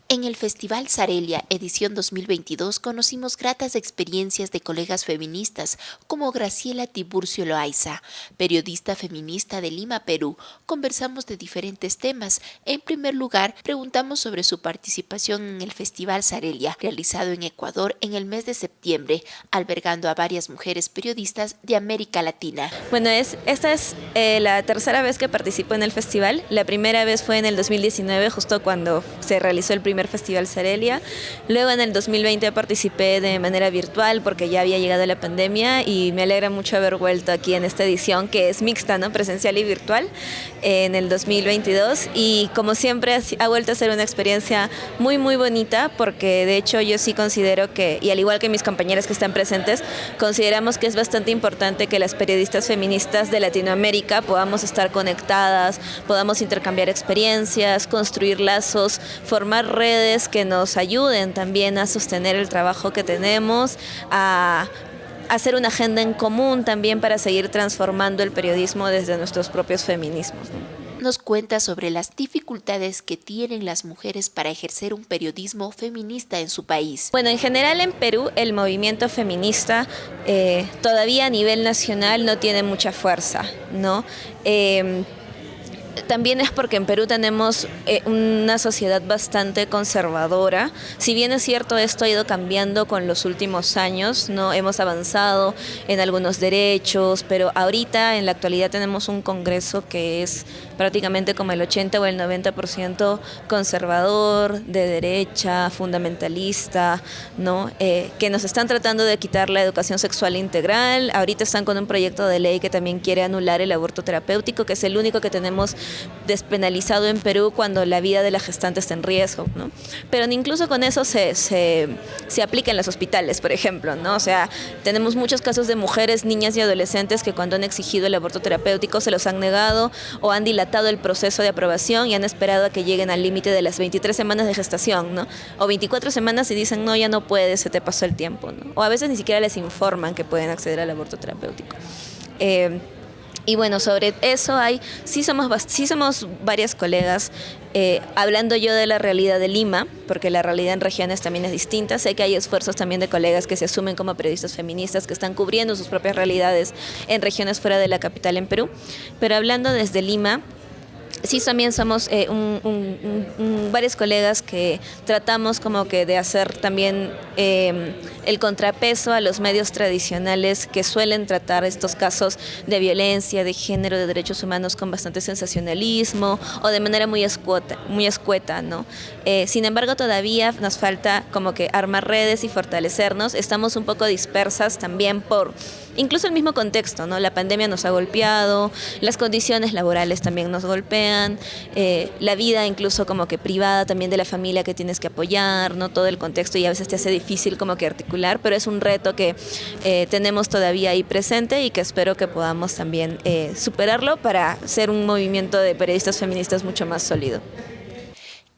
En el Festival Sarelia, edición 2022, conocimos gratas experiencias de colegas feministas como Graciela Tiburcio Loaiza, periodista feminista de Lima, Perú. Conversamos de diferentes temas. En primer lugar, preguntamos sobre su participación en el Festival Sarelia, realizado en Ecuador en el mes de septiembre, albergando a varias mujeres periodistas de América Latina. Bueno, esta es la tercera vez que participo en el festival. La primera vez fue en el 2019, justo cuando se realizó el primer Festival Sarelia. Luego en el 2020 participé de manera virtual porque ya había llegado la pandemia y me alegra mucho haber vuelto aquí en esta edición que es mixta, ¿no? Presencial y virtual en el 2022 y como siempre ha vuelto a ser una experiencia muy bonita porque de hecho yo sí considero que, y al igual que mis compañeras que están presentes, consideramos que es bastante importante que las periodistas feministas de Latinoamérica podamos estar conectadas, podamos intercambiar experiencias, construir lazos, formar redes que nos ayuden también a sostener el trabajo que tenemos, a hacer una agenda en común también para seguir transformando el periodismo desde nuestros propios feminismos, ¿no? Nos cuenta sobre las dificultades que tienen las mujeres para ejercer un periodismo feminista en su país. Bueno, en general en Perú el movimiento feminista todavía a nivel nacional no tiene mucha fuerza, ¿no? También es porque en Perú tenemos una sociedad bastante conservadora. Si bien es cierto, esto ha ido cambiando con los últimos años, ¿no? Hemos avanzado en algunos derechos, pero ahorita en la actualidad tenemos un Congreso que es prácticamente como el 80 o el 90% conservador, de derecha, fundamentalista, ¿no? Que nos están tratando de quitar la educación sexual integral. Ahorita están con un proyecto de ley que también quiere anular el aborto terapéutico, que es el único que tenemos despenalizado en Perú cuando la vida de la gestante está en riesgo, ¿no? Pero incluso con eso se aplica en los hospitales, por ejemplo, ¿no? O sea, tenemos muchos casos de mujeres, niñas y adolescentes que cuando han exigido el aborto terapéutico se los han negado o han dilatado el proceso de aprobación y han esperado a que lleguen al límite de las 23 semanas de gestación, ¿no? O 24 semanas y dicen, no, ya no puedes, se te pasó el tiempo, ¿no? O a veces ni siquiera les informan que pueden acceder al aborto terapéutico. Y bueno, sobre eso sí somos varias colegas, hablando yo de la realidad de Lima, porque la realidad en regiones también es distinta. Sé que hay esfuerzos también de colegas que se asumen como periodistas feministas, que están cubriendo sus propias realidades en regiones fuera de la capital en Perú. Pero hablando desde Lima, sí, también somos varios colegas que tratamos como que de hacer también el contrapeso a los medios tradicionales que suelen tratar estos casos de violencia, de género, de derechos humanos con bastante sensacionalismo o de manera muy escueta, ¿no? Sin embargo, todavía nos falta como que armar redes y fortalecernos. Estamos un poco dispersas también por incluso el mismo contexto, ¿no? La pandemia nos ha golpeado, las condiciones laborales también nos golpean, la vida incluso como que privada también de la familia que tienes que apoyar, ¿no? Todo el contexto y a veces te hace difícil como que articular, pero es un reto que tenemos todavía ahí presente y que espero que podamos también superarlo para ser un movimiento de periodistas feministas mucho más sólido.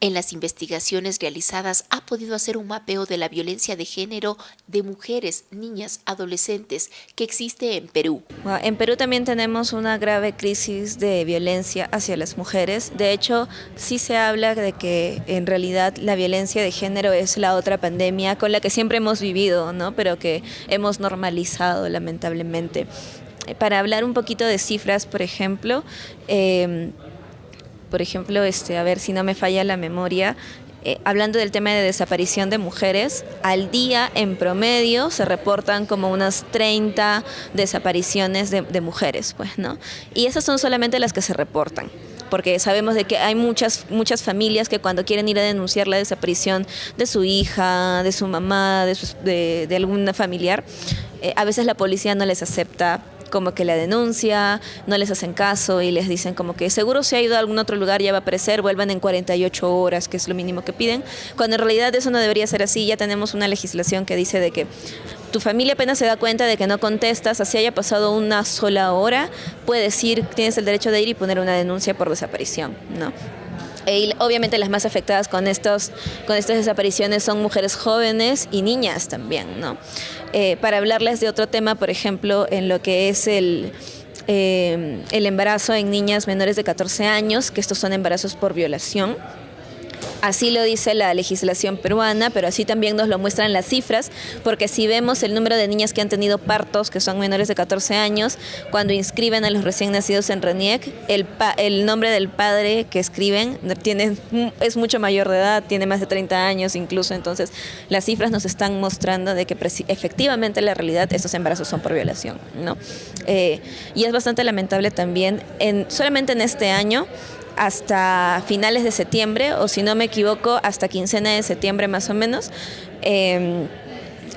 En las investigaciones realizadas ha podido hacer un mapeo de la violencia de género de mujeres, niñas, adolescentes que existe en Perú. En Perú también tenemos una grave crisis de violencia hacia las mujeres. De hecho, sí se habla de que en realidad la violencia de género es la otra pandemia con la que siempre hemos vivido, ¿no? Pero que hemos normalizado lamentablemente. Para hablar un poquito de cifras, por ejemplo, a ver si no me falla la memoria, hablando del tema de desaparición de mujeres, al día en promedio se reportan como unas 30 desapariciones de mujeres, pues, ¿no? Y esas son solamente las que se reportan, porque sabemos de que hay muchas familias que cuando quieren ir a denunciar la desaparición de su hija, de su mamá, de alguna familiar, a veces la policía no les acepta como que la denuncia, no les hacen caso y les dicen como que seguro si ha ido a algún otro lugar ya va a aparecer, vuelvan en 48 horas, que es lo mínimo que piden, cuando en realidad eso no debería ser así. Ya tenemos una legislación que dice de que tu familia apenas se da cuenta de que no contestas, así haya pasado una sola hora, puedes ir, tienes el derecho de ir y poner una denuncia por desaparición, ¿no? Y obviamente las más afectadas con estas desapariciones son mujeres jóvenes y niñas también, ¿no? Para hablarles de otro tema, por ejemplo, en lo que es el embarazo en niñas menores de 14 años, que estos son embarazos por violación. Así lo dice la legislación peruana, pero así también nos lo muestran las cifras, porque si vemos el número de niñas que han tenido partos, que son menores de 14 años, cuando inscriben a los recién nacidos en RENIEC, el nombre del padre que escriben es mucho mayor de edad, tiene más de 30 años incluso, entonces las cifras nos están mostrando de que efectivamente en la realidad estos embarazos son por violación, ¿no? Y es bastante lamentable también, solamente en este año, hasta finales de septiembre, o si no me equivoco, hasta quincena de septiembre más o menos,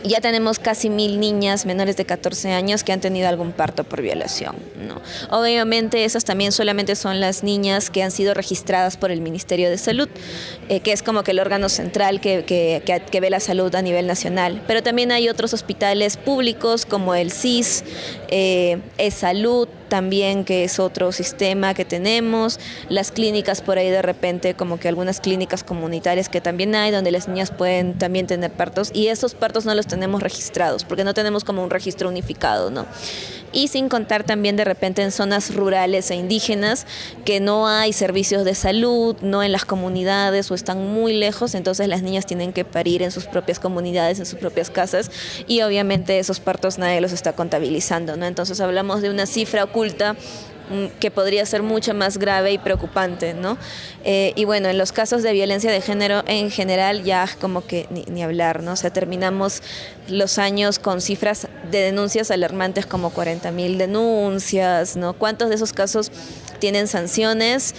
ya tenemos casi 1000 niñas menores de 14 años que han tenido algún parto por violación, ¿no? Obviamente esas también solamente son las niñas que han sido registradas por el Ministerio de Salud, que es como que el órgano central que ve la salud a nivel nacional. Pero también hay otros hospitales públicos como el CIS, E-Salud, también, que es otro sistema que tenemos, las clínicas por ahí de repente, como que algunas clínicas comunitarias que también hay, donde las niñas pueden también tener partos, y esos partos no los tenemos registrados, porque no tenemos como un registro unificado, ¿no? Y sin contar también de repente en zonas rurales e indígenas que no hay servicios de salud, no en las comunidades o están muy lejos, entonces las niñas tienen que parir en sus propias comunidades, en sus propias casas, y obviamente esos partos nadie los está contabilizando, ¿no? Entonces hablamos de una cifra oculta que podría ser mucho más grave y preocupante, ¿no? Y bueno, en los casos de violencia de género en general ya como que ni hablar, ¿no? O sea, terminamos los años con cifras de denuncias alarmantes como 40.000 denuncias, ¿no? ¿Cuántos de esos casos tienen sanciones?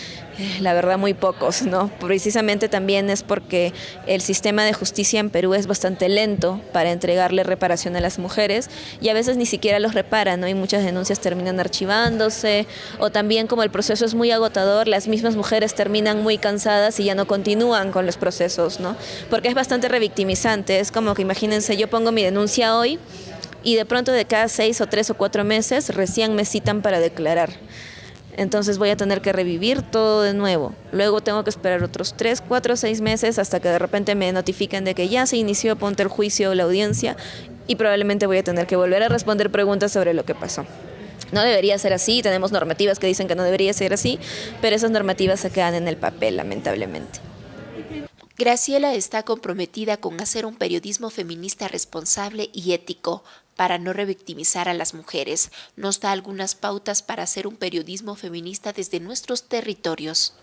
La verdad muy pocos, ¿no? Precisamente también es porque el sistema de justicia en Perú es bastante lento para entregarle reparación a las mujeres y a veces ni siquiera los reparan, ¿no? Y muchas denuncias terminan archivándose, o también como el proceso es muy agotador, las mismas mujeres terminan muy cansadas y ya no continúan con los procesos, ¿no? Porque es bastante revictimizante, es como que imagínense, yo pongo mi denuncia hoy y de pronto de cada 6 o 3 o 4 meses recién me citan para declarar. Entonces voy a tener que revivir todo de nuevo. Luego tengo que esperar otros 3, 4, 6 meses hasta que de repente me notifiquen de que ya se inició, ponte el juicio o la audiencia, y probablemente voy a tener que volver a responder preguntas sobre lo que pasó. No debería ser así, tenemos normativas que dicen que no debería ser así, pero esas normativas se quedan en el papel, lamentablemente. Graciela está comprometida con hacer un periodismo feminista responsable y ético para no revictimizar a las mujeres. Nos da algunas pautas para hacer un periodismo feminista desde nuestros territorios.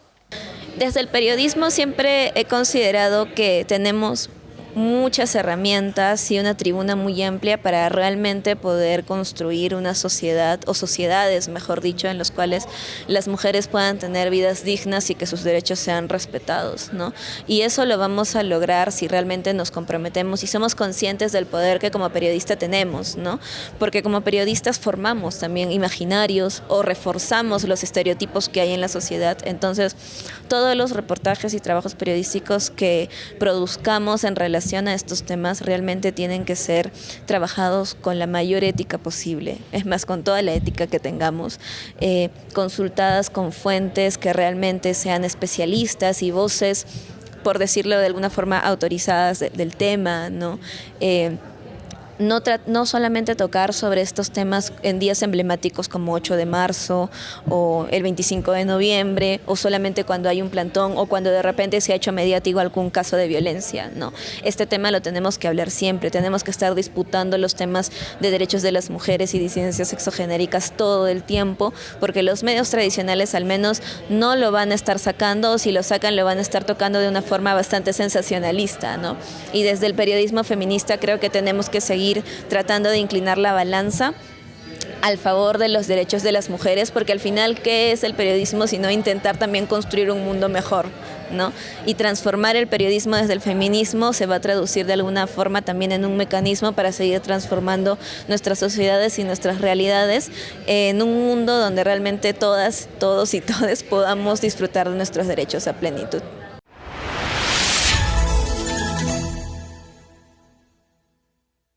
Desde el periodismo siempre he considerado que tenemos muchas herramientas y una tribuna muy amplia para realmente poder construir una sociedad, o sociedades, mejor dicho, en los cuales las mujeres puedan tener vidas dignas y que sus derechos sean respetados, ¿no? Y eso lo vamos a lograr si realmente nos comprometemos y somos conscientes del poder que como periodista tenemos, ¿no? Porque como periodistas formamos también imaginarios o reforzamos los estereotipos que hay en la sociedad. Entonces, todos los reportajes y trabajos periodísticos que produzcamos en relación a estos temas realmente tienen que ser trabajados con la mayor ética posible, es más, con toda la ética que tengamos, consultadas con fuentes que realmente sean especialistas y voces, por decirlo de alguna forma, autorizadas del tema, ¿no? No solamente tocar sobre estos temas en días emblemáticos como 8 de marzo o el 25 de noviembre, o solamente cuando hay un plantón o cuando de repente se ha hecho mediático algún caso de violencia, no. Este tema lo tenemos que hablar siempre, tenemos que estar disputando los temas de derechos de las mujeres y disidencias sexogenéricas todo el tiempo, porque los medios tradicionales al menos no lo van a estar sacando, o si lo sacan lo van a estar tocando de una forma bastante sensacionalista, ¿no? Y desde el periodismo feminista creo que tenemos que seguir tratando de inclinar la balanza al favor de los derechos de las mujeres, porque al final, ¿qué es el periodismo sino intentar también construir un mundo mejor, ¿no? Y transformar el periodismo desde el feminismo se va a traducir de alguna forma también en un mecanismo para seguir transformando nuestras sociedades y nuestras realidades en un mundo donde realmente todas, todos y todes podamos disfrutar de nuestros derechos a plenitud.